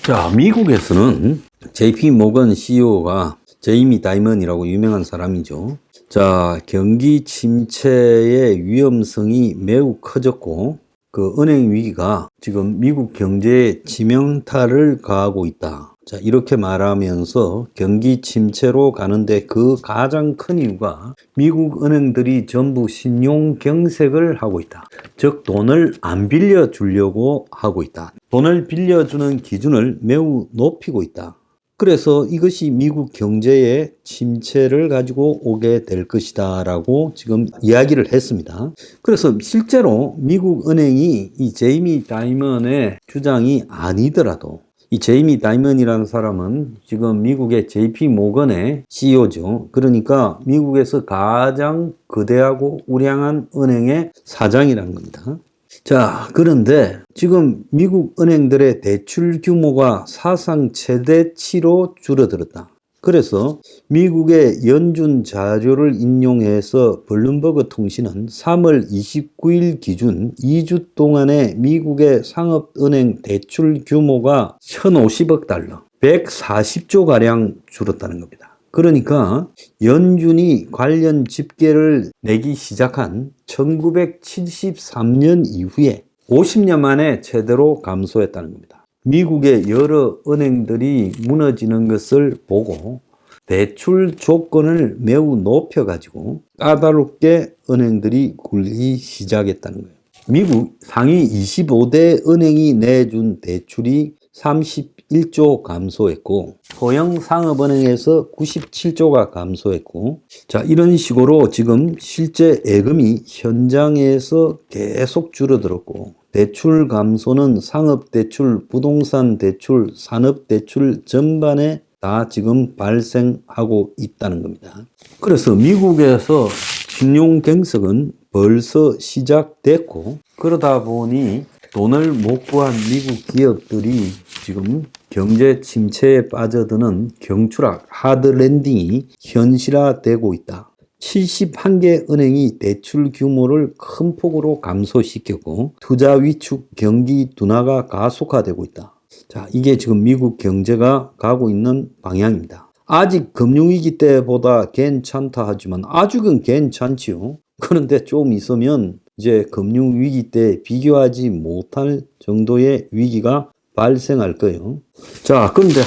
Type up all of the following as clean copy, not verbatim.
자, 미국에서는 JP 모건 CEO가 제이미 다이먼이라고 유명한 사람이죠. 자, 경기 침체의 위험성이 매우 커졌고 그 은행 위기가 지금 미국 경제에 치명타를 가하고 있다. 자, 이렇게 말하면서 경기 침체로 가는데 그 가장 큰 이유가 미국 은행들이 전부 신용 경색을 하고 있다. 즉, 돈을 안 빌려주려고 하고 있다. 돈을 빌려주는 기준을 매우 높이고 있다. 그래서 이것이 미국 경제의 침체를 가지고 오게 될 것이다 라고 지금 이야기를 했습니다. 그래서 실제로 미국 은행이 이 제이미 다이먼의 주장이 아니더라도 이 제이미 다이먼이라는 사람은 지금 미국의 JP 모건의 CEO죠. 그러니까 미국에서 가장 거대하고 우량한 은행의 사장이라는 겁니다. 자, 그런데 지금 미국 은행들의 대출 규모가 사상 최대치로 줄어들었다. 그래서 미국의 연준 자료를 인용해서 블룸버그 통신은 3월 29일 기준 2주 동안의 미국의 상업은행 대출 규모가 1,050억 달러, 140조가량 줄었다는 겁니다. 그러니까 연준이 관련 집계를 내기 시작한 1973년 이후에 50년 만에 최대로 감소했다는 겁니다. 미국의 여러 은행들이 무너지는 것을 보고 대출 조건을 매우 높여가지고 까다롭게 은행들이 굴리기 시작했다는 거예요. 미국 상위 25대 은행이 내준 대출이 31조 감소했고 소형 상업은행에서 97조가 감소했고, 자, 이런 식으로 지금 실제 예금이 현장에서 계속 줄어들었고 대출 감소는 상업대출, 부동산대출, 산업대출 전반에 다 지금 발생하고 있다는 겁니다. 그래서 미국에서 신용경색은 벌써 시작됐고 그러다 보니 돈을 못 구한 미국 기업들이 지금 경제 침체에 빠져드는 경추락, 하드랜딩이 현실화되고 있다. 71개 은행이 대출 규모를 큰 폭으로 감소시켰고 투자 위축, 경기 둔화가 가속화되고 있다. 자, 이게 지금 미국 경제가 가고 있는 방향입니다. 아직 금융위기 때보다 괜찮다 하지만 아직은 괜찮지요. 그런데 좀 있으면 이제 금융위기 때 비교하지 못할 정도의 위기가 발생할 거예요. 자, 그런데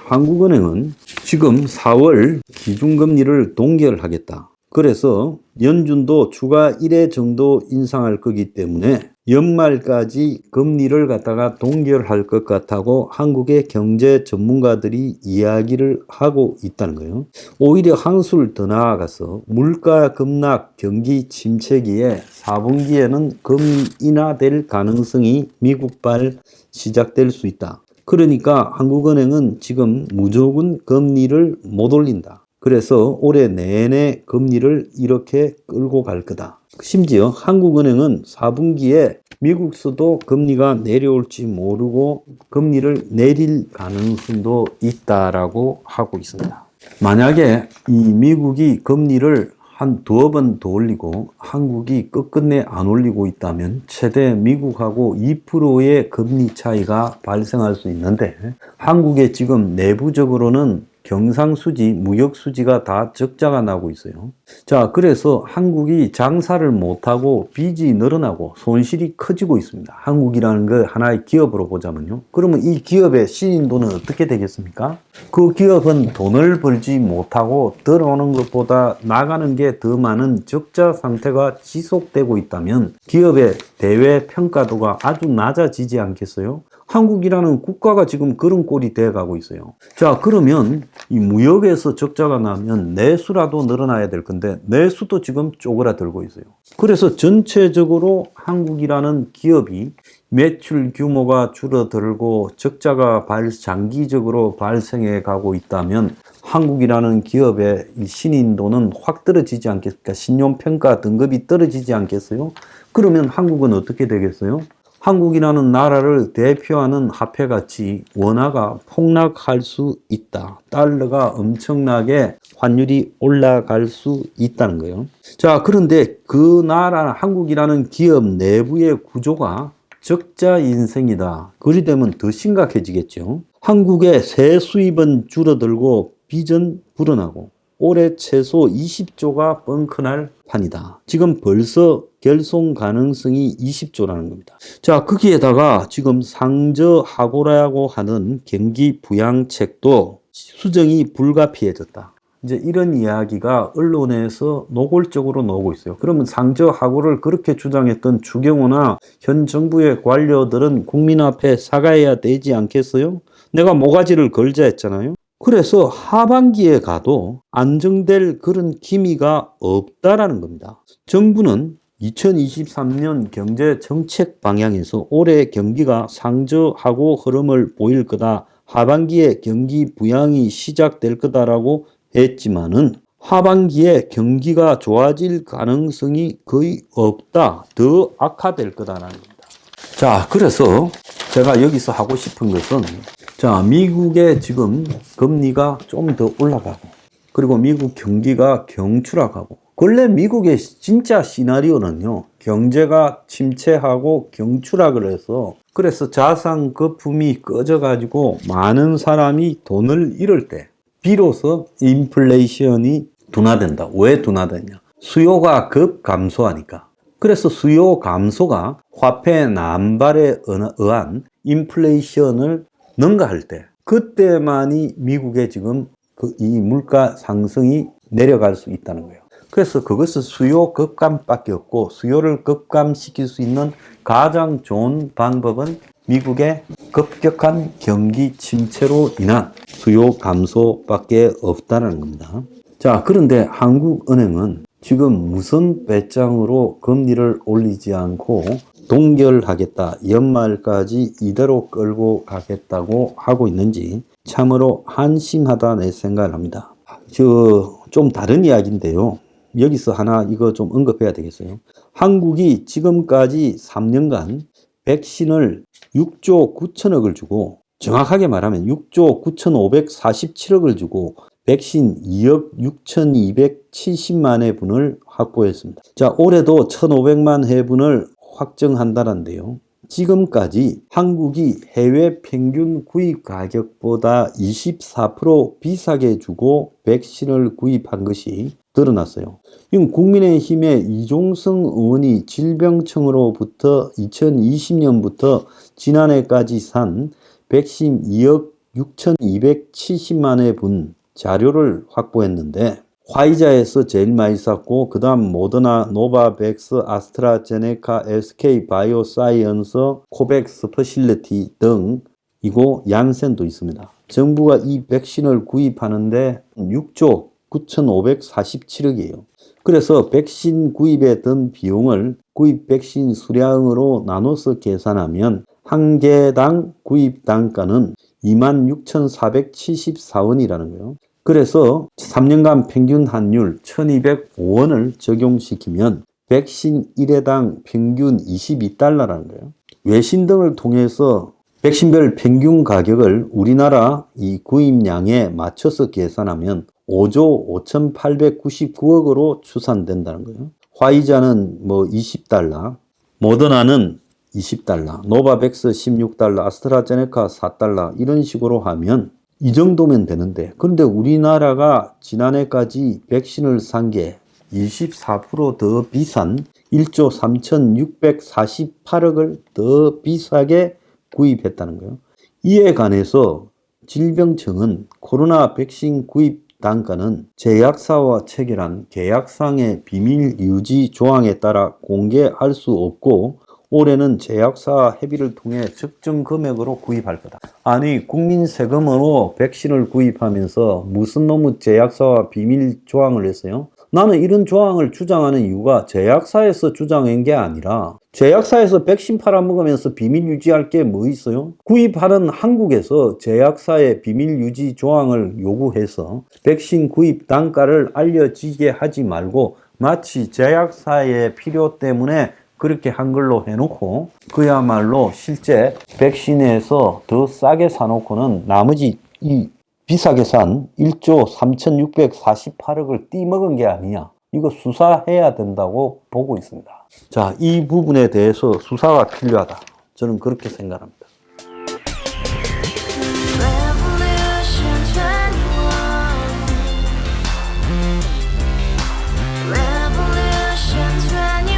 한국은행은 지금 4월 기준금리를 동결하겠다. 그래서 연준도 추가 1회 정도 인상할 거기 때문에 연말까지 금리를 갖다가 동결할 것 같다고 한국의 경제 전문가들이 이야기를 하고 있다는 거예요. 오히려 한술 더 나아가서 물가 급락 경기 침체기에 4분기에는 금리 인하될 가능성이 미국발 시작될 수 있다. 그러니까 한국은행은 지금 무조건 금리를 못 올린다. 그래서 올해 내내 금리를 이렇게 끌고 갈 거다. 심지어 한국은행은 4분기에 미국서도 금리가 내려올지 모르고 금리를 내릴 가능성도 있다라고 하고 있습니다. 만약에 이 미국이 금리를 한 두어 번 더 올리고 한국이 끝끝내 안 올리고 있다면 최대 미국하고 2%의 금리 차이가 발생할 수 있는데 한국의 지금 내부적으로는 경상수지, 무역수지가 다 적자가 나고 있어요. 자, 그래서 한국이 장사를 못하고 빚이 늘어나고 손실이 커지고 있습니다. 한국이라는 거 하나의 기업으로 보자면요. 그러면 이 기업의 신인도는 어떻게 되겠습니까? 그 기업은 돈을 벌지 못하고 들어오는 것보다 나가는 게 더 많은 적자 상태가 지속되고 있다면 기업의 대외 평가도가 아주 낮아지지 않겠어요? 한국이라는 국가가 지금 그런 꼴이 돼가고 있어요. 자, 그러면 이 무역에서 적자가 나면 내수라도 늘어나야 될 건데 내수도 지금 쪼그라들고 있어요. 그래서 전체적으로 한국이라는 기업이 매출 규모가 줄어들고 적자가 장기적으로 발생해 가고 있다면 한국이라는 기업의 신인도는 확 떨어지지 않겠습니까? 신용평가 등급이 떨어지지 않겠어요? 그러면 한국은 어떻게 되겠어요? 한국이라는 나라를 대표하는 화폐같이 원화가 폭락할 수 있다. 달러가 엄청나게 환율이 올라갈 수 있다는 거예요. 자, 그런데 그 나라, 한국이라는 기업 내부의 구조가 적자 인생이다. 그리 되면 더 심각해지겠죠. 한국의 세 수입은 줄어들고 빚은 불어나고 올해 최소 20조가 뻥커날 판이다. 지금 벌써 결손 가능성이 20조라는 겁니다. 자, 거기에다가 지금 상저하고라고 하는 경기 부양책도 수정이 불가피해졌다. 이제 이런 이야기가 언론에서 노골적으로 나오고 있어요. 그러면 상저하고를 그렇게 주장했던 추경호나 현 정부의 관료들은 국민 앞에 사과해야 되지 않겠어요? 내가 모가지를 걸자 했잖아요. 그래서 하반기에 가도 안정될 그런 기미가 없다라는 겁니다. 정부는 2023년 경제 정책 방향에서 올해 경기가 상저하고 흐름을 보일 거다. 하반기에 경기 부양이 시작될 거다라고 했지만은 하반기에 경기가 좋아질 가능성이 거의 없다. 더 악화될 거다라는 겁니다. 자, 그래서 제가 여기서 하고 싶은 것은 자, 미국의 지금 금리가 좀 더 올라가고 그리고 미국 경기가 경추락하고 원래 미국의 진짜 시나리오는요. 경제가 침체하고 경추락을 해서 그래서 자산 거품이 꺼져가지고 많은 사람이 돈을 잃을 때 비로소 인플레이션이 둔화된다. 왜 둔화되냐? 수요가 급 감소하니까. 그래서 수요 감소가 화폐 남발에 의한 인플레이션을 능가할 때 그때만이 미국의 지금 이 물가 상승이 내려갈 수 있다는 거예요. 그래서 그것은 수요 급감밖에 없고 수요를 급감시킬 수 있는 가장 좋은 방법은 미국의 급격한 경기 침체로 인한 수요 감소밖에 없다는 겁니다. 자, 그런데 한국은행은 지금 무슨 배짱으로 금리를 올리지 않고 동결하겠다, 연말까지 이대로 끌고 가겠다고 하고 있는지 참으로 한심하다 내 생각을 합니다. 좀 다른 이야기인데요. 여기서 하나 이거 좀 언급해야 되겠어요. 한국이 지금까지 3년간 백신을 6조 9천억을 주고 정확하게 말하면 6조 9,547억을 주고 백신 2억 6,270만 회분을 확보했습니다. 자, 올해도 1,500만 회분을 확정한다는데요. 지금까지 한국이 해외 평균 구입 가격보다 24% 비싸게 주고 백신을 구입한 것이 드러났어요. 국민의힘의 이종성 의원이 질병청으로부터 2020년부터 지난해까지 산 백신 2억 6,270만 회분 자료를 확보했는데 화이자에서 제일 많이 샀고 그 다음 모더나, 노바백스, 아스트라제네카, SK 바이오사이언스, 코백스 퍼실리티 등이고 얀센도 있습니다. 정부가 이 백신을 구입하는데 6조 9,547억이에요. 그래서 백신 구입에 든 비용을 구입 백신 수량으로 나눠서 계산하면 한 개당 구입 단가는 26,474원이라는 거예요. 그래서 3년간 평균 환율 1,205원을 적용시키면 백신 1회당 평균 22달러라는 거예요. 외신 등을 통해서 백신별 평균 가격을 우리나라 이 구입량에 맞춰서 계산하면 5조 5,899억으로 추산된다는 거예요. 화이자는 20달러, 모더나는 20달러, 노바백스 16달러, 아스트라제네카 4달러 이런 식으로 하면 이 정도면 되는데 그런데 우리나라가 지난해까지 백신을 산 게 24% 더 비싼 1조 3,648억을 더 비싸게 구입했다는 거예요. 이에 관해서 질병청은 코로나 백신 구입 단가는 제약사와 체결한 계약상의 비밀 유지 조항에 따라 공개할 수 없고 올해는 제약사 협의를 통해 적정 금액으로 구입할 거다. 아니 국민 세금으로 백신을 구입하면서 무슨 놈의 제약사와 비밀 조항을 했어요? 나는 이런 조항을 주장하는 이유가 제약사에서 주장한 게 아니라 제약사에서 백신 팔아먹으면서 비밀 유지할 게 뭐 있어요? 구입하는 한국에서 제약사의 비밀 유지 조항을 요구해서 백신 구입 단가를 알려지게 하지 말고 마치 제약사의 필요 때문에 그렇게 한글로 해놓고 그야말로 실제 백신에서 더 싸게 사놓고는 나머지 이 비싸게 산 1조 3,648억을 띠먹은 게 아니냐. 이거 수사해야 된다고 보고 있습니다. 자, 이 부분에 대해서 수사가 필요하다. 저는 그렇게 생각합니다. Revolution 21. Revolution 21.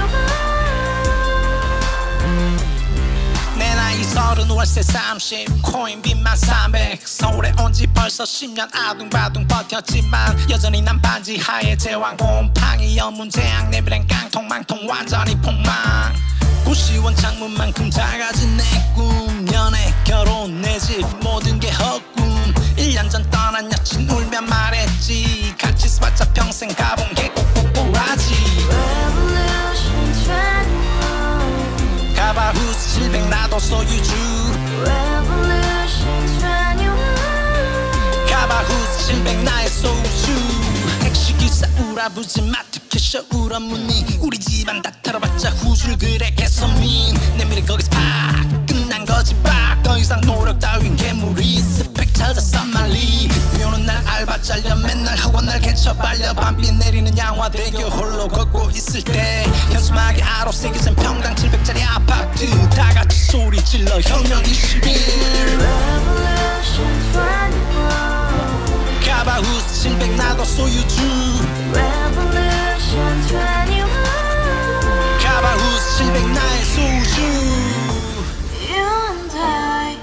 내 나이 30 월세 30 코인빚만 300 서울에 온 지 벌써 10년 아둥바둥 버텼지만 여전히 난 반지 하에 제왕 곰팡이 연문제약 내 미래는 깡통망통 완전히 폭망 고시원 창문만큼 작아진 내 꿈 연애 결혼 내 집 모든 게 헛꿈 1년 전 떠난 여친 울며 말했지 같이 써봤자 평생 가본 게 꼭꼭꼭하지 Revolution 21. 가발 후스 700 나도 소유주 Revolution 21. 가발 후스 700 나의 소주 택시기사 우라부지 마트 캐셔 울어무니 우리 집안 다 털어봤자 후줄 그래 개선민 내 미래 거기서 팍 끝난 거지 팍 더 이상 노력 따윈 괴물이 스펙 찾아서 말리 비 오는 날 알바 잘려 맨날 학원 날 개쳐 발려 밤비 내리는 양화대교 홀로 걷고 있을 때 현수막에 아로 새겨진 평당 700짜리 아파트 다 같이 소리 질러 혁명 21 Revolution 21. 가발 후스 700 나도 소유주 Revolution 21. 가발 후스 700 나의 소주 You and I,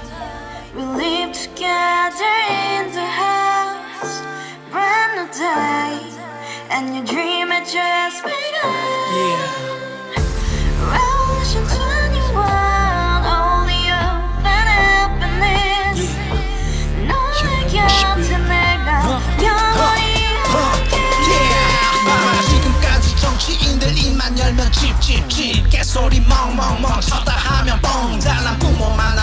we live together in the house. Brand new day, and your dream had just begun. Revolution 21, only open happiness. 너의 곁에 내가 영원히 지금까지 정치인들 입만 열면 찝찝찝 개소리 멍멍멍 쳤다 하면 뻥 잘난 부모만